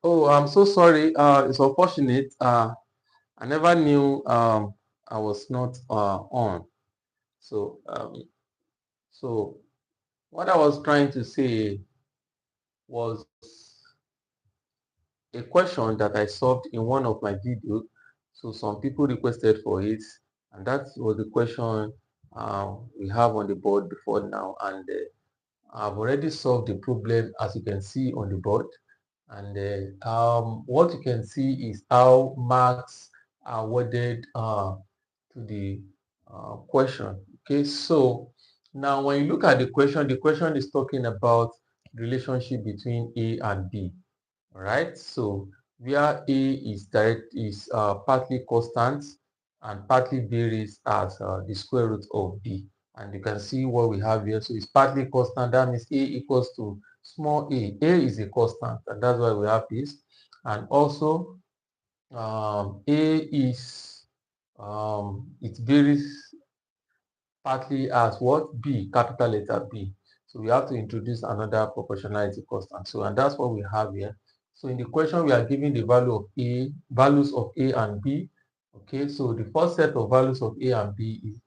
Oh, I'm so sorry. It's unfortunate. I never knew I was not on. So, so what I was trying to say was a question that I solved in one of my videos. So some people requested for it, and that was the question we have on the board before now. And I've already solved the problem, as you can see on the board. And what you can see is how marks are awarded to the question. Okay, so now when you look at the question is talking about the relationship between A and B. All right, so where A is partly constant and partly varies as the square root of B. And you can see what we have here. So it's partly constant. That means A equals to small a. A is a constant, and that's why we have this. And also, A is it varies partly as what? B, capital letter B. So we have to introduce another proportionality constant. So, and that's what we have here. So in the question, we are giving the values of A and B. Okay, so the first set of values of A and B is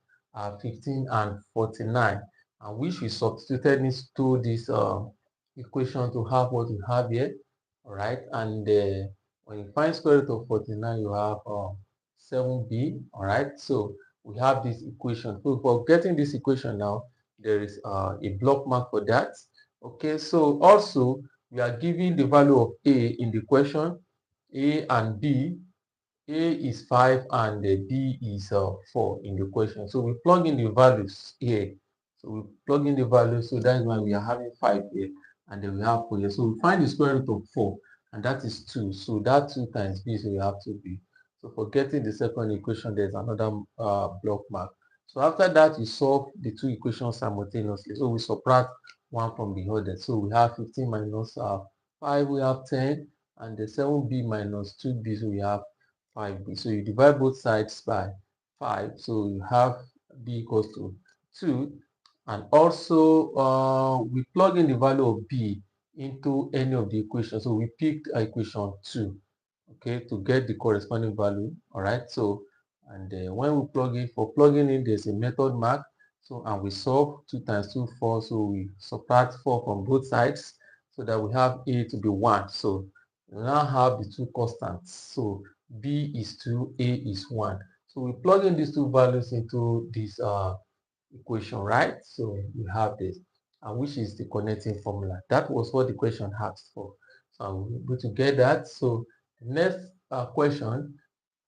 15 and 49, and which we substituted into this equation to have what we have here. All right, and when you find square root of 49, you have 7b. All right, so we have this equation. So for getting this equation now, there is a block mark for that. Okay, so also we are giving the value of A in the question, A and B. A is 5 and B is 4 in the question. So we plug in the values here. So we plug in the values, so that's why we are having 5 here, and then we have 4 here. So we find the square root of 4, and that is 2. So that 2 times B, so we have 2B. So for getting the second equation, there's another block mark. So after that, you solve the two equations simultaneously. So we subtract one from the other. So we have 15 minus 5, we have 10, and the 7B minus 2B, so we have 5b. So you divide both sides by 5. So you have b equals to 2. And also, we plug in the value of b into any of the equations. So we picked equation 2, okay, to get the corresponding value. All right. So, and when we plug in, for plugging in, there's a method mark. So, and we solve 2 times 2, 4. So we subtract 4 from both sides so that we have a to be 1. So we now have the two constants. So b is 2, a is 1. So we plug in these two values into this equation, right? So we have this, and which is the connecting formula. That was what the question asked for. So I'm able to get that. So the next question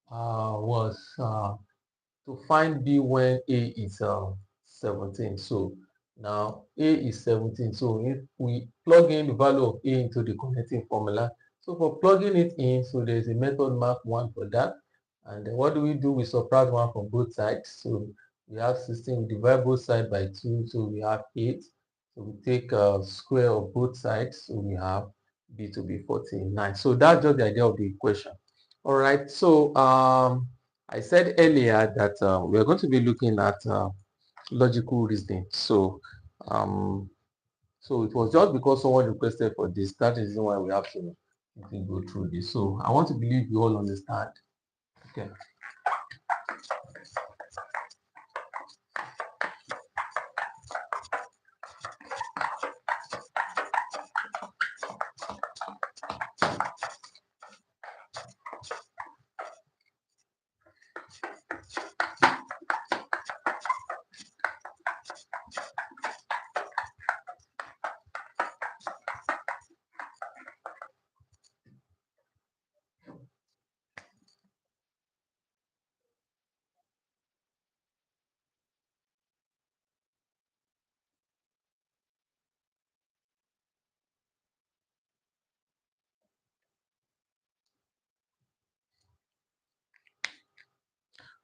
was to find b when a is 17. So now a is 17. So if we plug in the value of a into the connecting formula, so for plugging it in, so there's a method mark 1 for that. And then what do? We subtract 1 from both sides. So we have 16, we divide both sides by 2, so we have 8. So we take square of both sides, so we have b to be 49. So that's just the idea of the equation. All right, so I said earlier that we're going to be looking at logical reasoning. So it was just because someone requested for this. That is why we have to go through this. So I want to believe you all understand. Okay.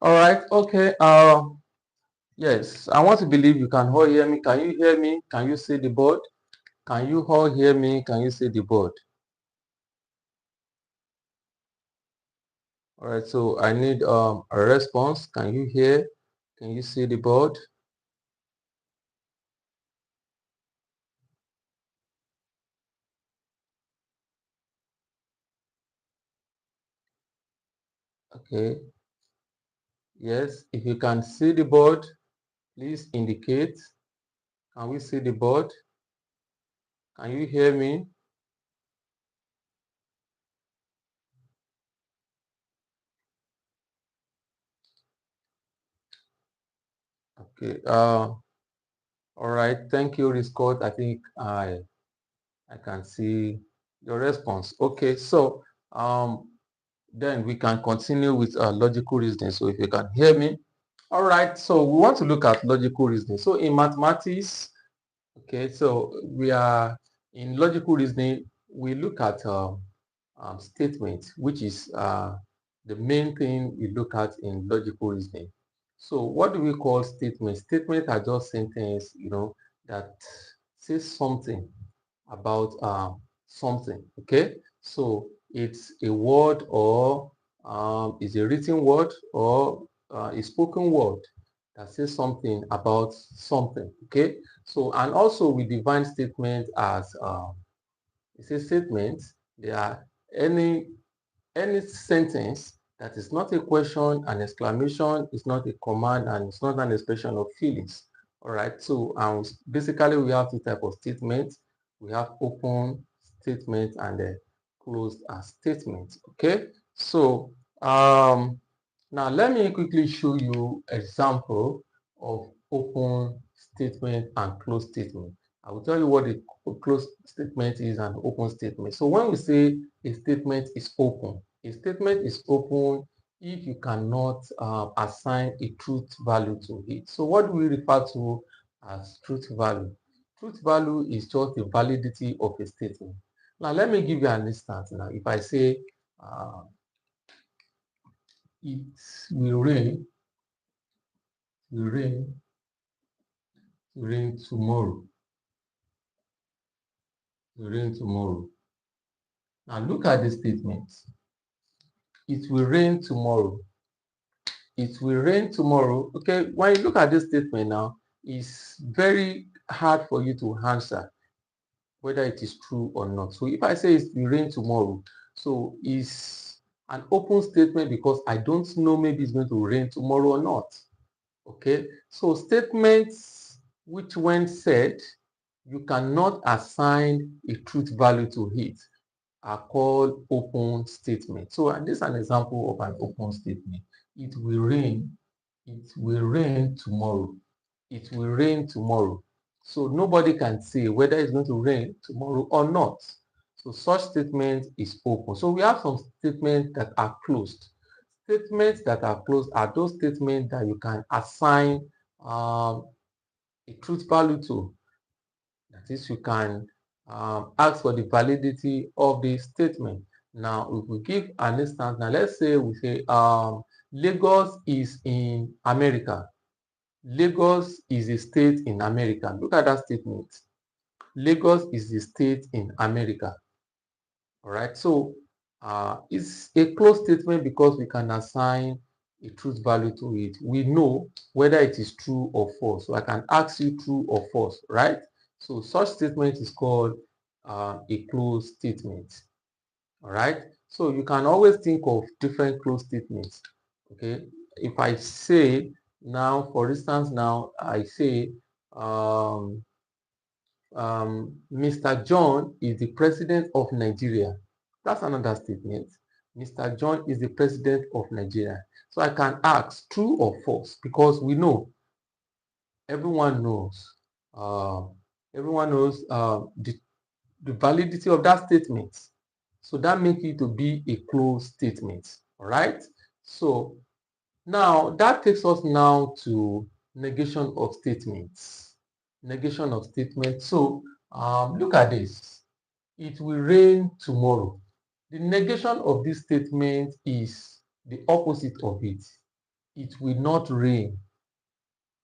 All right. Okay. Yes, I want to believe you can all hear me. Can you hear me? Can you see the board? Can you all hear me? Can you see the board? All right. So I need a response. Can you hear? Can you see the board? Okay. Yes, if you can see the board, please indicate. Can we see the board? Can you hear me? Okay. All right. Thank you, Scott. I think I can see your response. Okay. So then we can continue with logical reasoning. So if you can hear me. All right. So we want to look at logical reasoning. So in mathematics, okay, so we are in logical reasoning, we look at statements, which is the main thing we look at in logical reasoning. So what do we call statements? Statements are just sentences, that says something about something, okay? So it's a word or it's a written word or a spoken word that says something about something, okay? So, and also we define statement as, it says statements, they are any any sentence that is not a question, an exclamation, it's not a command, and it's not an expression of feelings. All right. So basically we have two types of statements. We have open statements and closed statements. Okay. So now let me quickly show you example of open statement and closed statement. I will tell you what a closed statement is and open statement. So when we say a statement is open, a statement is open if you cannot assign a truth value to it. So what do we refer to as truth value? Truth value is just the validity of a statement. Now let me give you an instance. Now if I say it will rain, rain tomorrow, rain tomorrow. Now look at the statement. It will rain tomorrow. It will rain tomorrow. Okay, when you look at this statement now, it's very hard for you to answer whether it is true or not. So if I say it will rain tomorrow, so it's an open statement because I don't know maybe it's going to rain tomorrow or not. Okay, so statements which when said, you cannot assign a truth value to it are called open statements. So this is an example of an open statement. It will rain. It will rain tomorrow. It will rain tomorrow. So nobody can say whether it's going to rain tomorrow or not. So such statement is open. So we have some statements that are closed. Statements that are closed are those statements that you can assign a truth value to. That is, you can ask for the validity of the statement. Now, if we give an instance, now let's say we say Lagos is in America. Lagos is a state in America. Look at that statement. Lagos is a state in America. All right. So it's a closed statement because we can assign a truth value to it. We know whether it is true or false. So I can ask you true or false, right? So such statement is called a closed statement. All right. So you can always think of different closed statements. Okay. If I say now, for instance, now I say Mr. John is the president of Nigeria. That's another statement. Mr. John is the president of Nigeria. So I can ask true or false because we know, everyone knows, uh, the validity of that statement. So that makes it to be a closed statement. All right. So now that takes us now to negation of statements. Negation of statements. So look at this. It will rain tomorrow. The negation of this statement is the opposite of it. It will not rain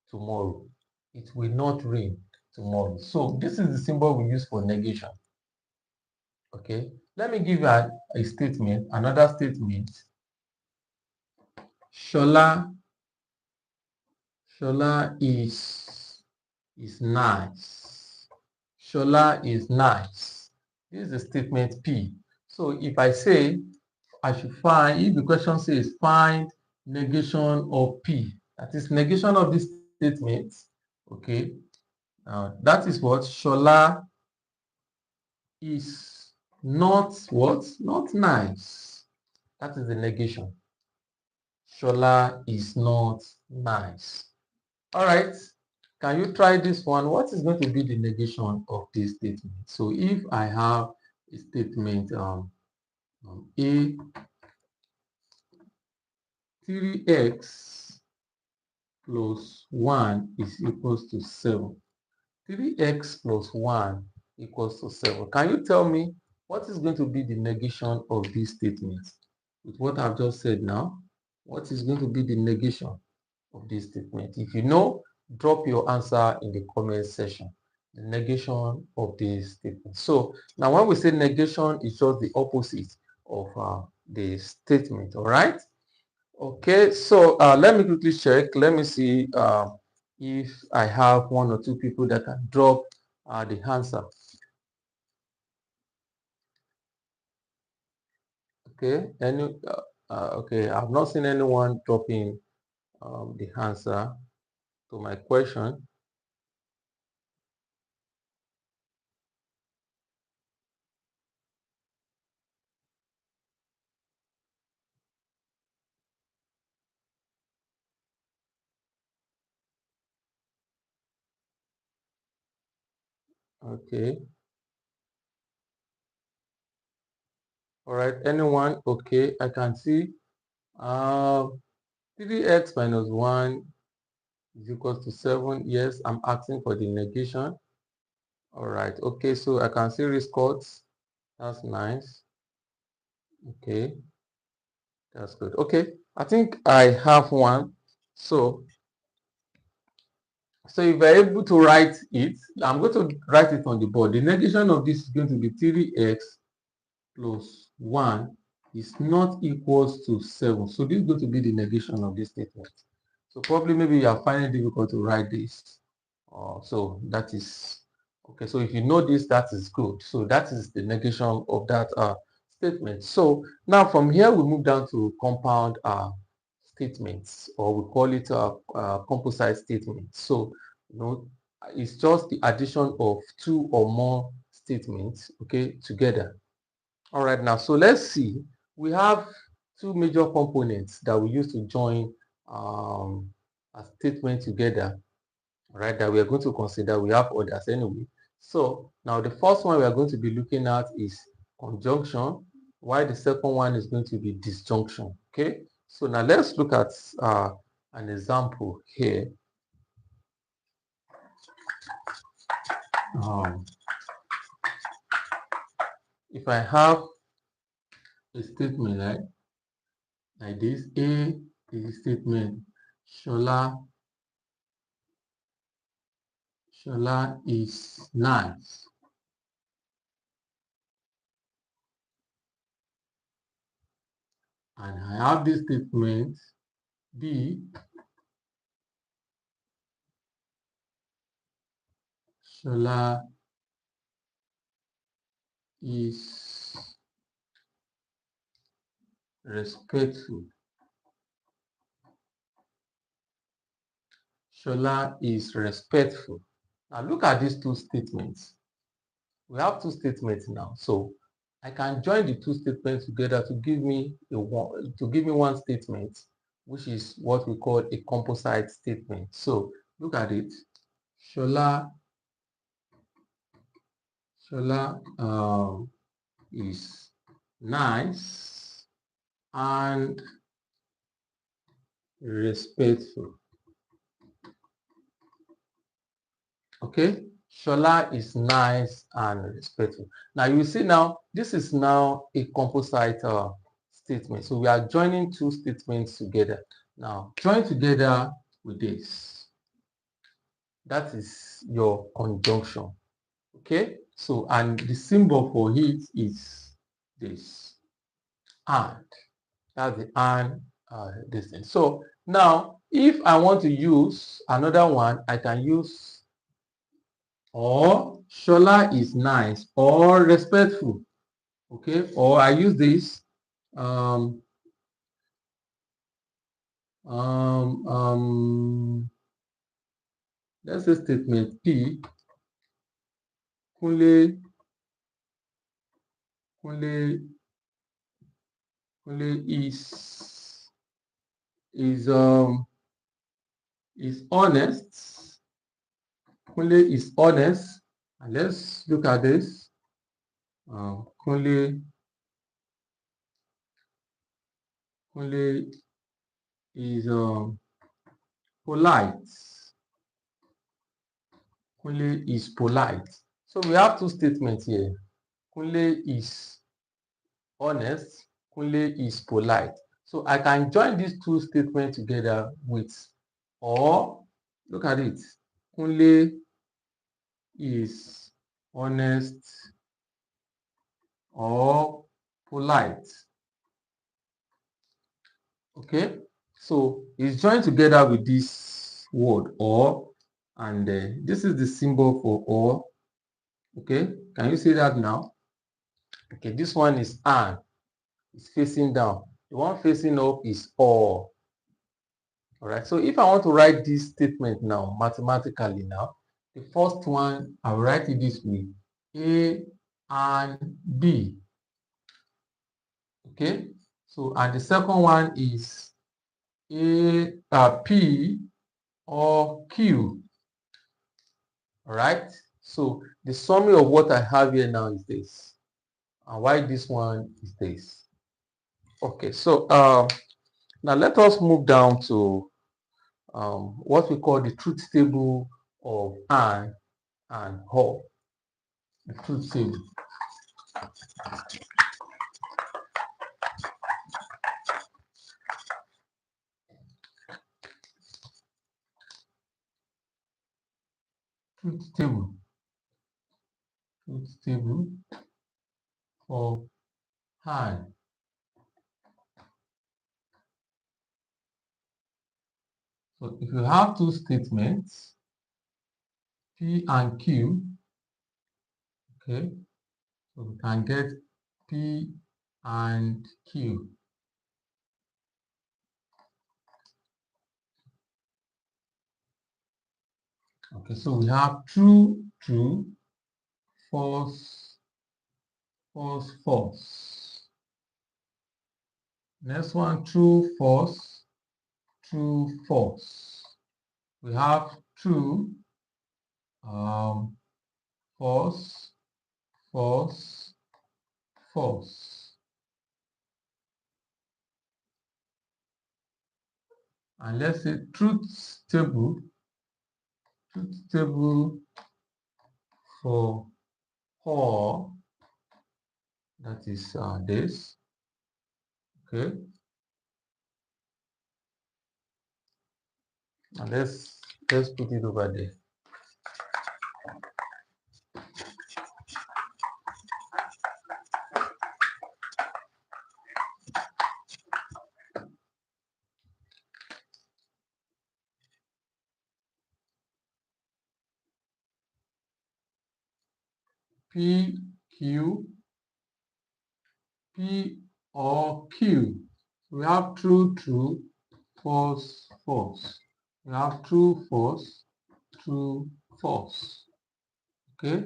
tomorrow. It will not rain tomorrow. So this is the symbol we use for negation. Okay. Let me give you a statement, another statement. Shola is nice. Shola is nice. This is the statement P. So if I say I should find, if the question says find negation of P, that is negation of this statement, okay, that is what Shola is not what? Not nice. That is the negation. Shola is not nice. All right. Can you try this one? What is going to be the negation of this statement? So if I have a statement A 3x plus 1 is equals to 7. 3x plus 1 equals to 7. Can you tell me what is going to be the negation of this statement? With what I've just said now, what is going to be the negation of this statement? If you know, drop your answer in the comment section. The negation of this statement. So now when we say negation, it's just the opposite of the statement, all right? Okay, so let me quickly check. Let me see if I have one or two people that can drop the answer. Okay, okay, I've not seen anyone dropping the answer to my question. Okay, all right, anyone? Okay, I can see 3x minus 1 is equals to 7. Yes, I'm asking for the negation. All right, okay, so I can see rescords. That's nice. Okay, that's good. Okay, I think I have one. So if you're able to write it, I'm going to write it on the board. The negation of this is going to be 3x plus 1 is not equals to 7. So this is going to be the negation of this statement. So probably maybe you are finding it difficult to write this. So that is okay. So if you know this, that is good. So that is the negation of that statement. So now from here we move down to compound statements, or we call it composite statements. So you know, it's just the addition of two or more statements, okay, together. All right, now, so let's see. We have two major components that we use to join a statement together, right, that we are going to consider. We have others anyway. So now the first one we are going to be looking at is conjunction, while the second one is going to be disjunction, okay? So now let's look at an example here. If I have a statement like this, A is a statement, Shola is nice. And I have this statement, B, Shola is respectful. Shola is respectful. Now look at these two statements. We have two statements now. So I can join the two statements together to give me one statement, which is what we call a composite statement. So look at it. Shola is nice and respectful. Okay, Shola is nice and respectful. Now you see, now this is now a composite statement. So we are joining two statements together. Now join together with this. That is your conjunction. Okay, so and the symbol for it is this, and. That's the and this thing. So now if I want to use another one, I can use or Shola is nice or respectful. Okay, or I use this let's say statement P. Kunle is honest. Kunle is honest. And let's look at this. Kunle is polite. Kunle is polite. So we have two statements here. Kunle is honest. Kunle is polite. So I can join these two statements together with, or look at it. Kunle is honest or polite. Okay, so it's joined together with this word or, and this is the symbol for or. Okay, can you see that now? Okay, this one is and, it's facing down. The one facing up is or. All right, so if I want to write this statement now mathematically now, the first one, I'll write it this way: A and B. Okay, so and the second one is P or Q. All right, so the summary of what I have here now is this, and why this one is this. Okay, so now let us move down to what we call the truth table of and or. The truth table. Truth table. Truth table for and. So if you have two statements, P and Q, okay, so we can get P and Q. Okay, so we have true, true, false, false, false. Next one, true, false, true, false. We have true, false, false, false. And let's say truth table for or, that is this. Okay. And let's put it over there. P, Q, P or Q. We have true, true, false, false. We have true, false, true, false. Okay.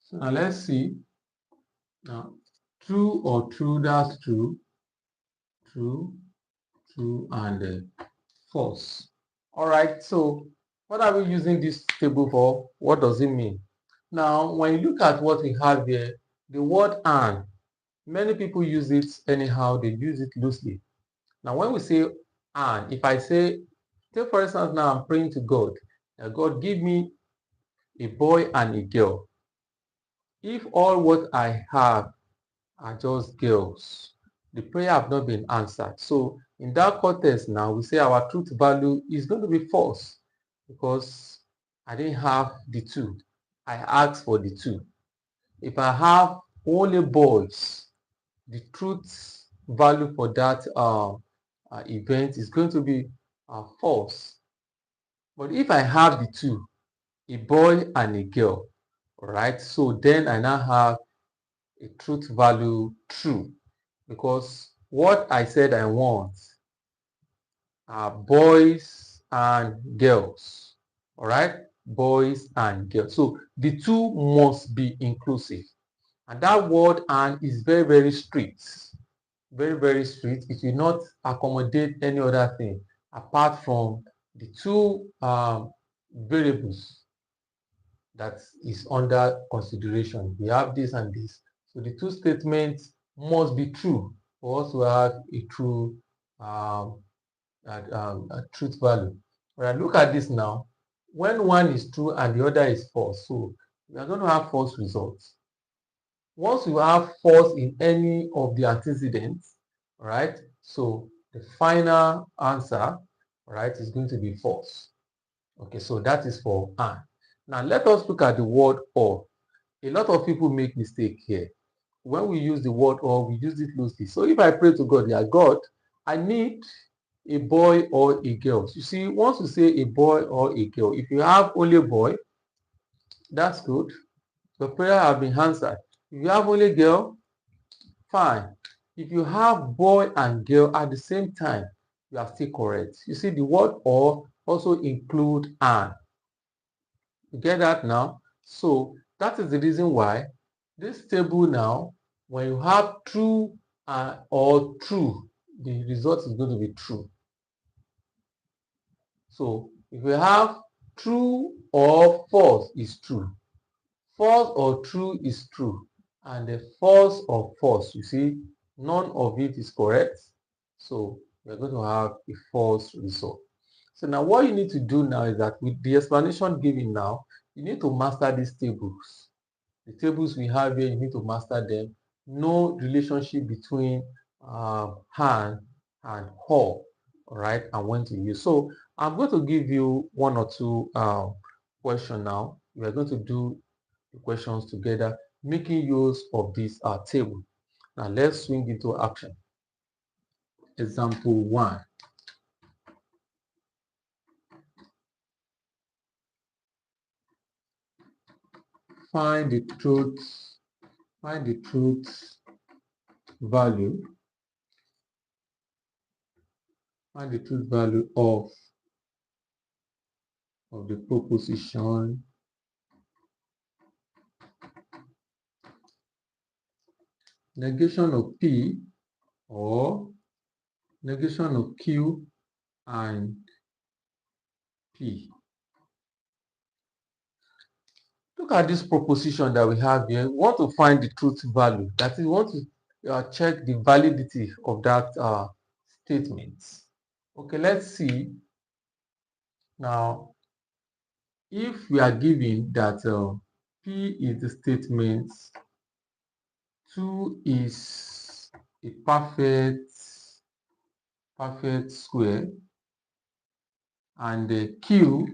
So now let's see. Now, true or true, that's true, true, true, and false. All right. So what are we using this table for? What does it mean? Now, when you look at what we have here, the word and, many people use it anyhow, they use it loosely. Now, when we say and, if I say, take for instance, now I'm praying to God, God give me a boy and a girl. If all what I have are just girls, the prayer have not been answered. So in that context now, we say our truth value is going to be false because I didn't have the two. I asked for the two. If I have only boys, the truth value for that event is going to be false. But if I have the two, a boy and a girl, right? So then I now have a truth value true, because what I said I want are boys and girls. All right, boys and girls. So the two must be inclusive. And that word "and" is very, very strict. Very, very strict. It will not accommodate any other thing apart from the two variables that is under consideration. We have this and this. So the two statements must be true for us to have a true a truth value. All right, look at this now. When one is true and the other is false, so we are going to have false results. Once you have false in any of the antecedents, all right, so the final answer, all right, is going to be false. Okay, so that is for "and". Now let us look at the word "or". A lot of people make mistake here. When we use the word "or", we use it loosely. So if I pray to God, yeah, God, I need a boy or a girl. You see, once you say a boy or a girl, if you have only a boy, that's good. Your prayer have been answered. If you have only girl, fine. If you have boy and girl at the same time, you are still correct. You see, the word "or" also include "and". You get that now? So that is the reason why this table now, when you have true or true, the result is going to be true. So if we have true or false is true, false or true is true, and the false or false, you see, none of it is correct. So we're going to have a false result. So now what you need to do now is that with the explanation given now, you need to master these tables. The tables we have here, you need to master them. No relationship between "and" and "or", all right, and when to use. So I'm going to give you one or two questions now. We are going to do the questions together, making use of this table. Now let's swing into action. Example 1. Find the truth value. Find the truth value of the proposition negation of P or negation of Q and P. Look at this proposition that we have here. We want to find the truth value. That is, we want to check the validity of that statement. Okay, let's see. Now, if we are given that P is the statement, 2 is a perfect square, and the Q,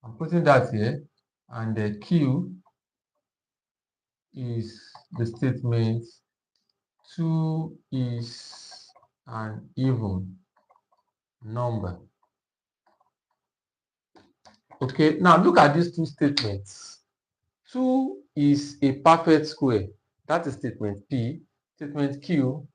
I'm putting that here, and the Q is the statement 2 is an even number. Okay, now look at these two statements. 2 is a perfect square. That is statement P. Statement Q,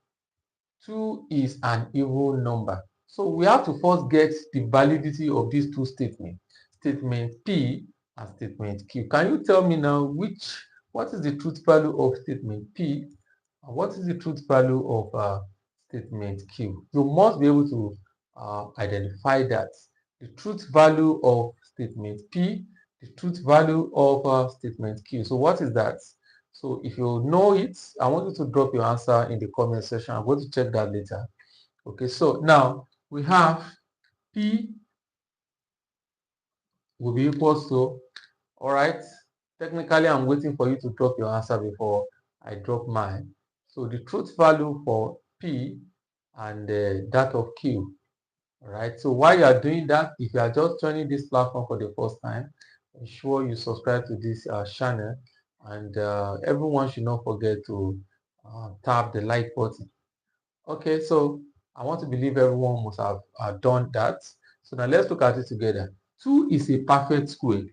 2 is an even number. So we have to first get the validity of these two statements, statement P and statement Q. Can you tell me now what is the truth value of statement P and what is the truth value of statement Q? You must be able to identify that. The truth value of statement P, the truth value of statement Q. So what is that? So if you know it, I want you to drop your answer in the comment section. I'm going to check that later. Okay, so now we have P will be equals to, all right, technically I'm waiting for you to drop your answer before I drop mine. So the truth value for P and that of Q. All right, so while you are doing that, if you are just joining this platform for the first time, ensure you subscribe to this channel, and everyone should not forget to tap the like button. Okay, so I want to believe everyone must have done that. So now let's look at it together. 2 is a perfect square.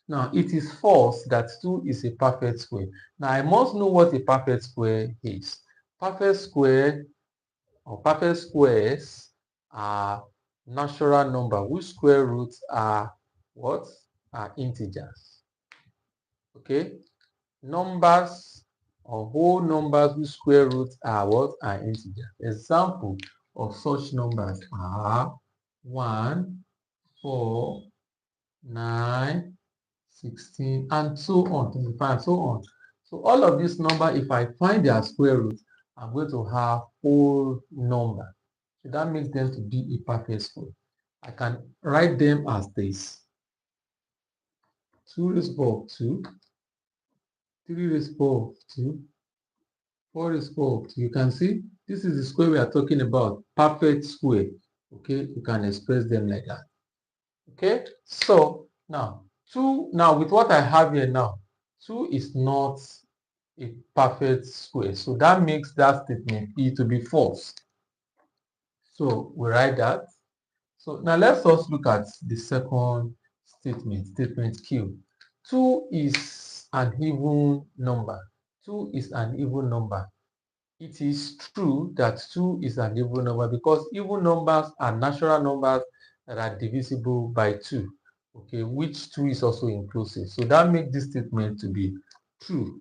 Now it is false that 2 is a perfect square. Now I must know what a perfect square is. perfect square or perfect squares are natural number whose square roots are what? Are integers. Okay? Numbers or whole numbers whose square roots are what? Are integers. Example of such numbers are 1, 4, 9, 16, and so on, 25, so on. So all of these numbers, if I find their square root, I'm going to have whole number. So that makes them to be a perfect square. I can write them as this. 2 raised to the power of 2, 3 raised to the power of 2, 4 raised to the power of 2. You can see this is the square we are talking about, perfect square. Okay, you can express them like that. Okay, so now 2, now with what I have here now, 2 is not a perfect square. So that makes that statement E to be false. So we write that. So now let's also look at the second statement, statement Q. 2 is an even number. 2 is an even number. It is true that 2 is an even number because even numbers are natural numbers that are divisible by 2. Okay, which 2 is also inclusive. So that makes this statement to be true.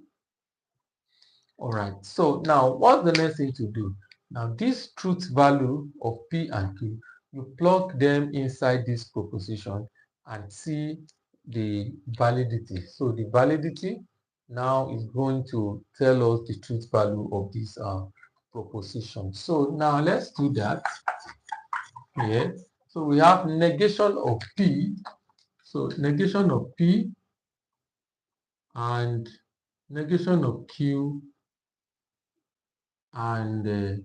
All right, so now what's the next thing to do? Now this truth value of P and Q, you plug them inside this proposition and see the validity. So the validity now is going to tell us the truth value of this proposition. So now let's do that here. So we have negation of P. So negation of P and negation of Q and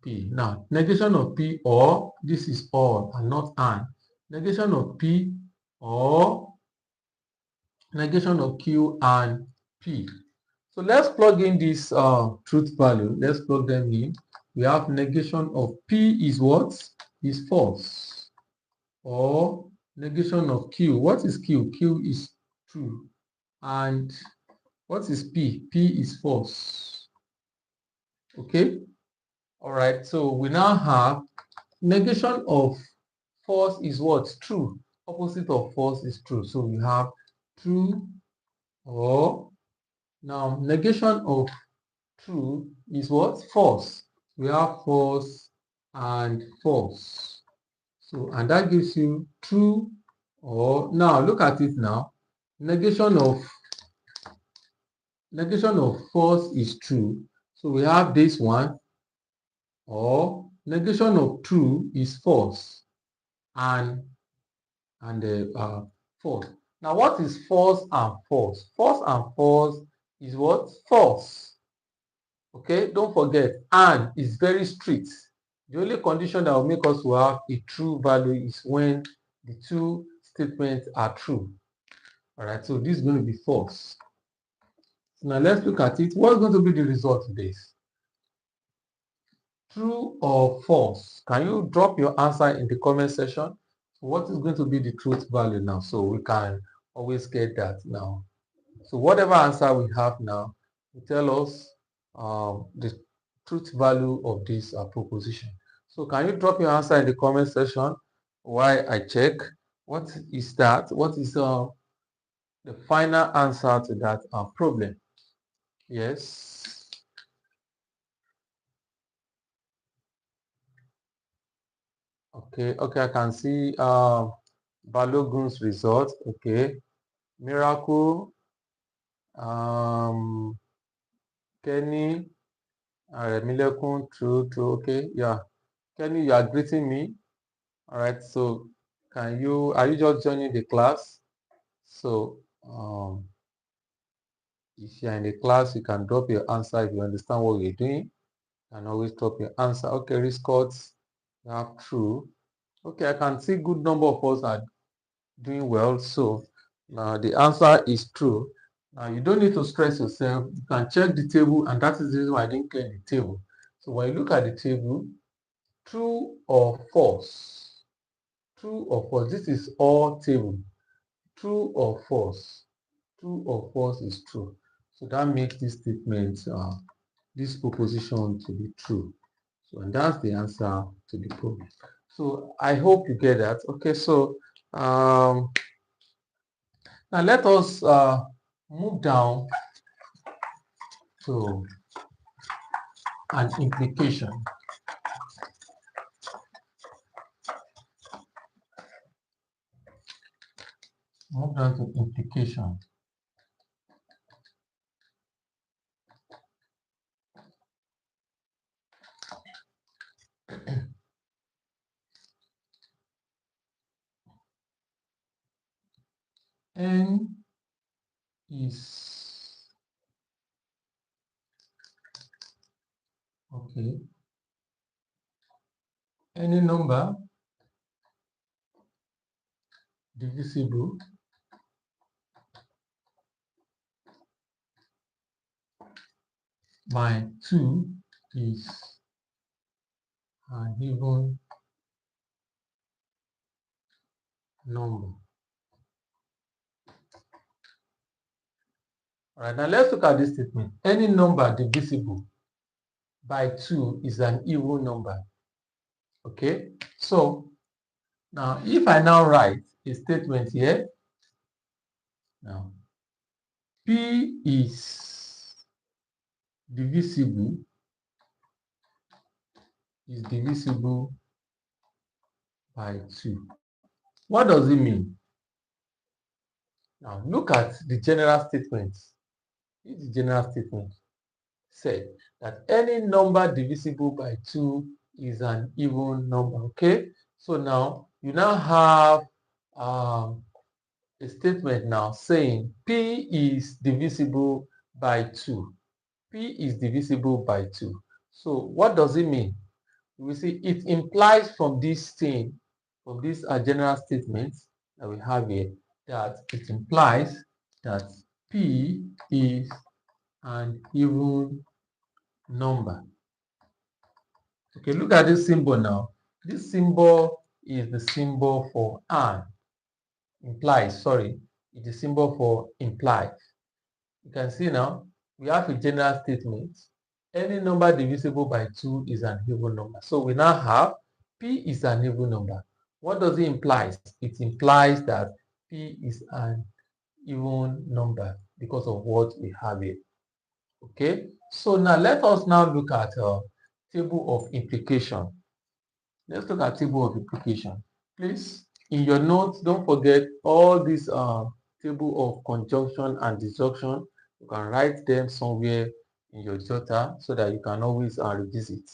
P. Now, negation of P or, this is or and not and. Negation of P or negation of Q and P. So let's plug in this truth value. Let's plug them in. We have negation of P is what? Is false. Or negation of Q. What is Q? Q is true. And what is P? P is false. Okay? All right. So we now have negation of false is what? True. Opposite of false is true. So we have true or now negation of true is what? False. We have false and false. So and that gives you true or now look at it now. Negation of false is true. So we have this one or negation of true is false and false. Now, what is false and false? False and false is what? False. Okay, don't forget, and is very strict. The only condition that will make us to have a true value is when the two statements are true. All right, so this is going to be false. So now let's look at it. What's going to be the result of this? True or false? Can you drop your answer in the comment section? What is going to be the truth value now? So we can always get that now. So whatever answer we have now will tell us the truth value of this proposition. So can you drop your answer in the comment section while I check? What is that? What is the final answer to that problem? Yes. Okay, I can see Balogun's result. Okay. Miracle, Kenny, Milekun, true, okay, yeah. Kenny, you are greeting me. All right, so are you just joining the class? So if you're in the class, you can drop your answer if you understand what you're doing. You can always drop your answer. Okay, rescords, you have true. Okay, I can see good number of us are doing well. So now the answer is true. Now you don't need to stress yourself. You can check the table, and that is the reason why I didn't clear the table. So when you look at the table, true or false? True or false? This is all table. True or false? True or false is true. So that makes this statement this proposition to be true. So, and that's the answer to the problem. So I hope you get that. Okay, so now let us move down to an implication. Move down to implication. N is okay. Any number divisible by 2 is an even number. All right, now let's look at this statement. Any number divisible by 2 is an even number. Okay, so now if I now write a statement here, now P is divisible by 2. What does it mean? Now look at the general statement. This is the general statement. Said that any number divisible by 2 is an even number. Okay, so now you now have a statement now saying P is divisible by 2. P is divisible by 2. So what does it mean? We see it implies from this thing, from this general statement that we have here, that it implies that P is an even number. Okay, look at this symbol now. This symbol is the symbol for and. Implies, sorry, it's the symbol for implies. You can see now, we have a general statement. Any number divisible by 2 is an even number. So we now have P is an even number. What does it imply? It implies that P is an even number because of what we have here. Okay, so now let us now look at table of implication. Let's look at table of implication. Please, in your notes, don't forget all these table of conjunction and disjunction. You can write them somewhere in your jotter so that you can always revisit.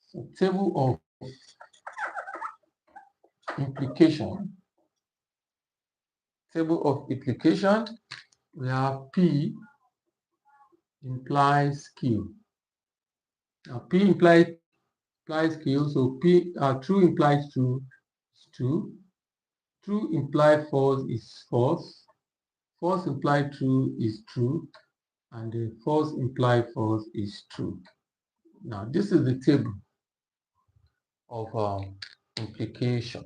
So, table of implication. Table of implication, we have P implies Q. Now P implies Q, so P true implies true is true. True implied false is false. False implied true is true. And the false implied false is true. Now this is the table of implication.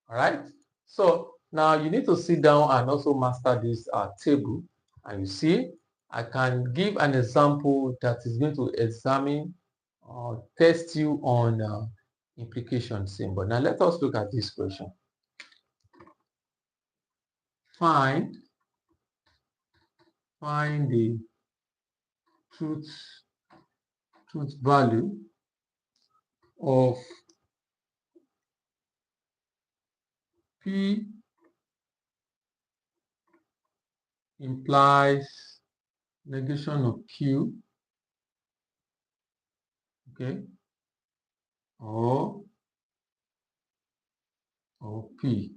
All right. So now you need to sit down and also master this table. And you see, I can give an example that is going to examine or test you on implication symbol. Now let us look at this question. Find the truth value of P implies negation of Q, okay, or P,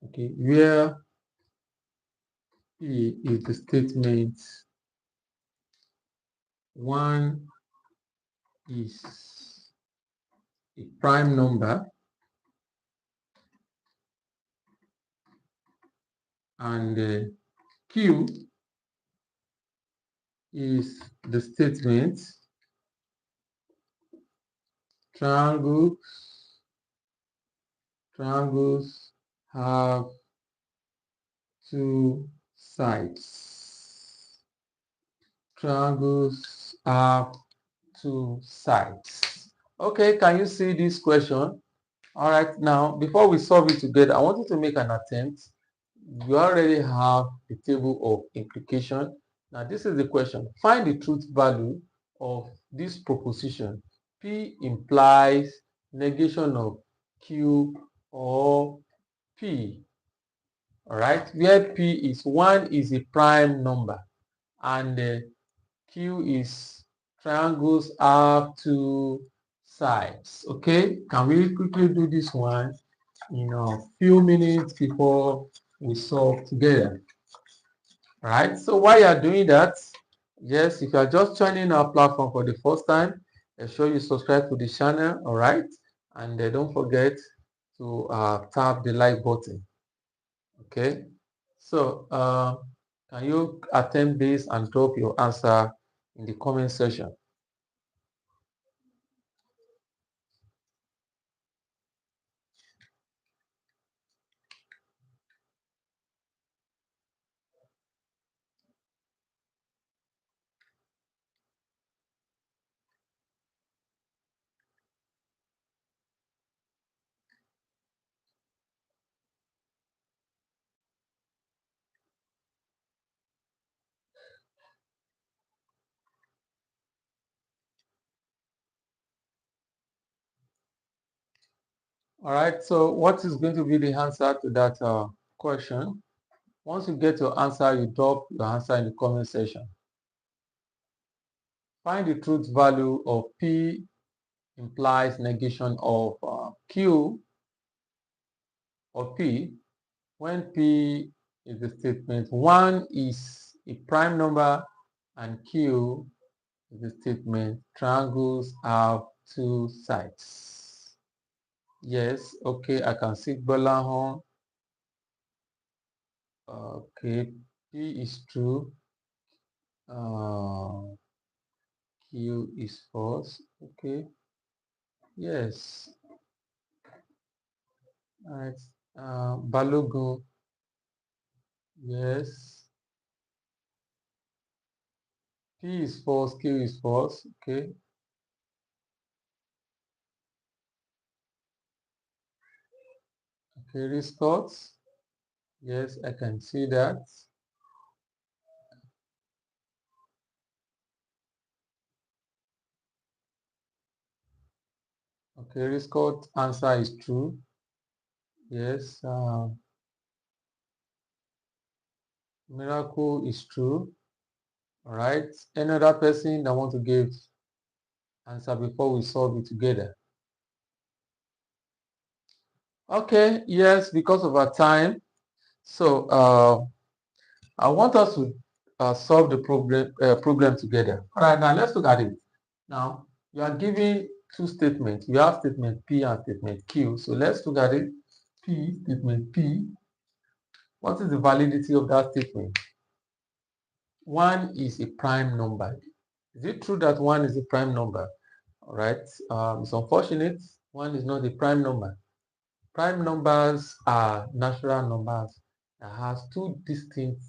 okay, where P is the statement 1 is a prime number and Q is the statement triangles Triangles have two sides. Triangles have two sides. Okay, can you see this question? All right, now before we solve it together, I want you to make an attempt. You already have the table of implication. Now this is the question. Find the truth value of this proposition. P implies negation of Q or P. All right, where P is 1 is a prime number and Q is triangles have two sides. Okay, can we quickly do this one in a few minutes before we solve together? All right, so while you are doing that, yes, if you are just joining our platform for the first time, ensure you subscribe to the channel. All right, and don't forget to tap the like button. Okay, so can you attempt this and drop your answer in the comment section? All right, so what is going to be the answer to that question? Once you get your answer, you drop your answer in the comment section. Find the truth value of P implies negation of Q or P when P is the statement 1 is a prime number and Q is the statement triangles have two sides. Yes, okay, I can see Bolahon. Okay, P is true. Q is false. Okay. Yes. All right. Balogun. Yes. P is false. Q is false. Okay. Okay. Rescorts. Yes, I can see that. Okay. Rescort answer is true. Yes. Miracle is true. All right. Any other person that want to give answer before we solve it together? Okay. Yes, because of our time. So I want us to solve the problem together. All right, now let's look at it. Now, you are given two statements. You have statement P and statement Q. So let's look at it. P, statement P. What is the validity of that statement? 1 is a prime number. Is it true that 1 is a prime number? All right, it's unfortunate. 1 is not a prime number. Prime numbers are natural numbers that has two distinct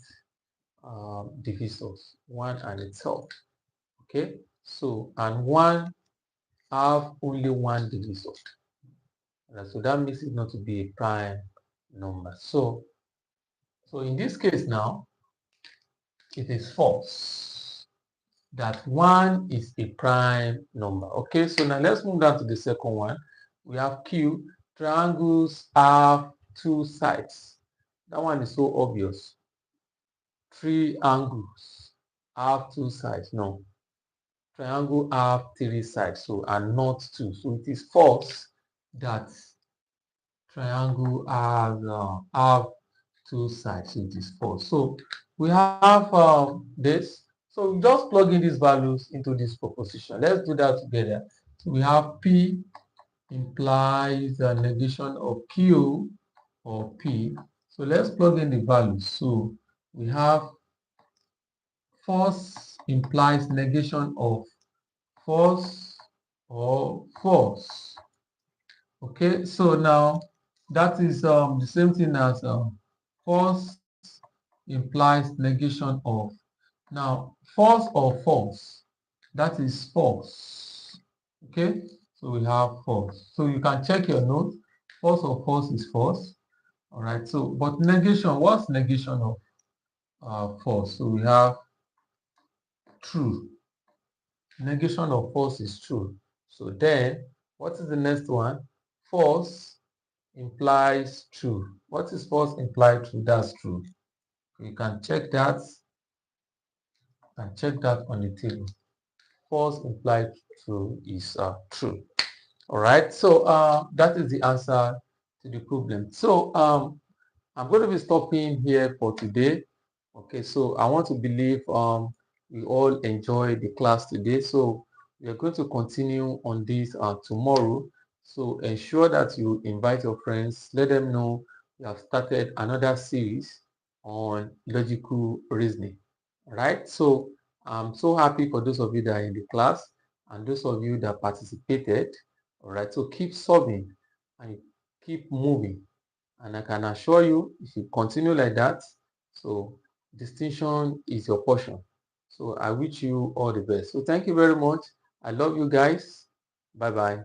divisors, 1 and itself. Okay, so and 1 have only one divisor. So that makes it not to be a prime number. So in this case now, it is false that 1 is a prime number. Okay, so now let's move down to the second one. We have Q. Triangles have two sides. That one is so obvious. Triangles have two sides. No. Triangle have three sides, so and not two. So it is false that triangle have two sides. So it is false. So we have this. So we just plug in these values into this proposition. Let's do that together. So we have P implies the negation of Q or P. So let's plug in the values. So we have false implies negation of false or false. Okay, so now That is the same thing as false implies negation of. Now, false or false, that is false. Okay, so we have false. So you can check your notes. False or false is false. All right. So, but negation, what's negation of false? So we have true. Negation of false is true. So then, what is the next one? False implies true. What is false implied true? That's true. You can check that and check that on the table. False implied true is true. All right. So that is the answer to the problem. So I'm going to be stopping here for today. Okay. So I want to believe we all enjoy the class today. So we are going to continue on this tomorrow. So ensure that you invite your friends. Let them know we have started another series on logical reasoning. All right. So I'm so happy for those of you that are in the class and those of you that participated. All right. So keep solving and keep moving. And I can assure you, if you continue like that, so distinction is your portion. So I wish you all the best. So thank you very much. I love you guys. Bye bye.